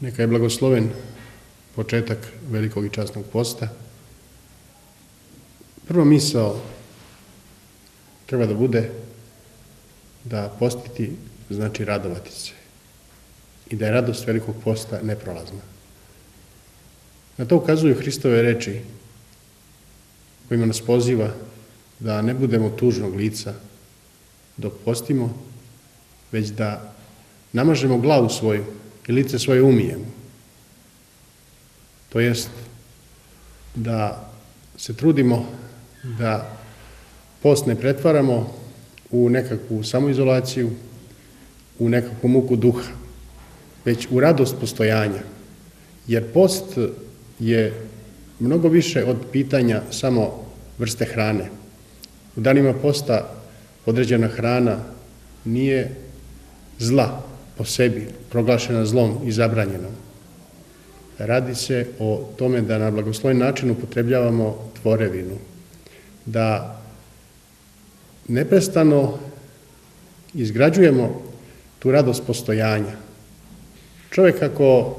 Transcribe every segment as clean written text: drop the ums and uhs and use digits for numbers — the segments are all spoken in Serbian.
Neka je blagosloven početak velikog i časnog posta. Prva misao treba da bude da postiti znači radovati se i da je radost velikog posta neprolazna. Na to ukazuju Hristove reči kojima nas poziva da ne budemo tužnog lica dok postimo, već da namažemo glavu svoju i lice svoje umijemo. To jest da se trudimo da post ne pretvaramo u nekakvu samoizolaciju, u nekakvu muku duha, već u radost postojanja. Jer post je mnogo više od pitanja samo vrste hrane. U danima posta određena hrana nije zla po sebi, proglašena zlom i zabranjenom. Radi se o tome da na blagosloven način upotrebljavamo tvorevinu, da neprestano izgrađujemo tu radost postojanja. Čovjek ako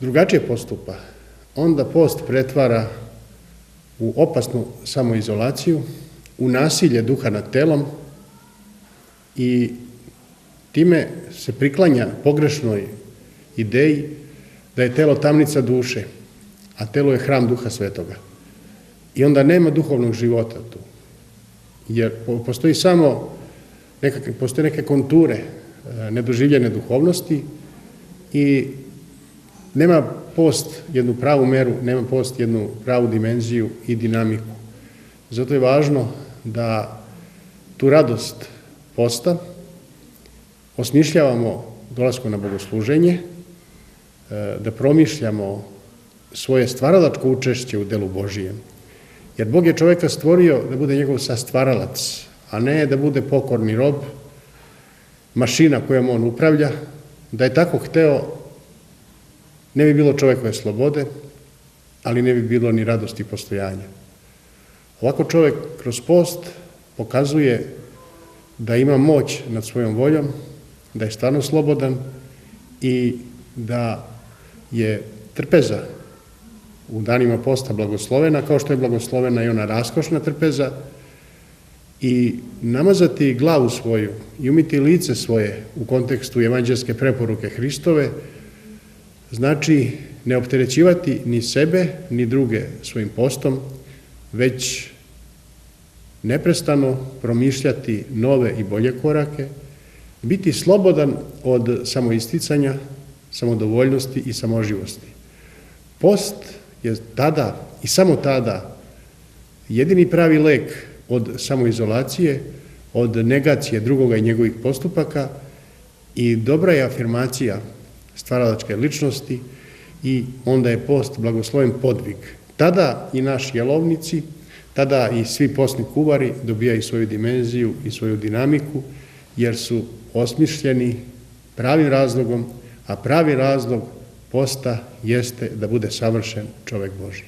drugačije postupa, onda post pretvara u opasnu samoizolaciju, u nasilje duha nad telom i time se priklanja pogrešnoj ideji da je telo tamnica duše, a telo je hram Duha Svetoga. I onda nema duhovnog života tu. Jer postoji postoje neke konture nedoživljene duhovnosti i nema post jednu pravu meru, nema post jednu pravu dimenziju i dinamiku. Zato je važno da tu radost posta osmišljavamo dolaskom na bogosluženje, da promišljamo svoje stvaralačko učešće u delu Božijem. Jer Bog je čovjeka stvorio da bude njegov sastvaralac, a ne da bude pokorni rob, mašina kojom on upravlja. Da je tako hteo, ne bi bilo čovjekove slobode, ali ne bi bilo ni radosti postojanja. Ovako čovjek kroz post pokazuje da ima moć nad svojom voljom, da je stvarno slobodan i da je trpeza u danima posta blagoslovena, kao što je blagoslovena i ona raskošna trpeza, i namazati glavu svoju i umiti lice svoje u kontekstu evanđelske preporuke Hristove, znači ne opterećivati ni sebe, ni druge svojim postom, već neprestano promišljati nove i bolje korake, biti slobodan od samoisticanja, samodovoljnosti i samoživosti. Post je tada i samo tada jedini pravi lek od samoizolacije, od negacije drugoga i njegovih postupaka i dobra je afirmacija stvaralačke ličnosti i onda je post blagosloven podvig. Tada i naši jelovnici, tada i svi postni kuvari dobijaju svoju dimenziju i svoju dinamiku, jer su osmišljeni pravim razlogom, a pravi razlog posta jeste da bude savršen čovjek Božji.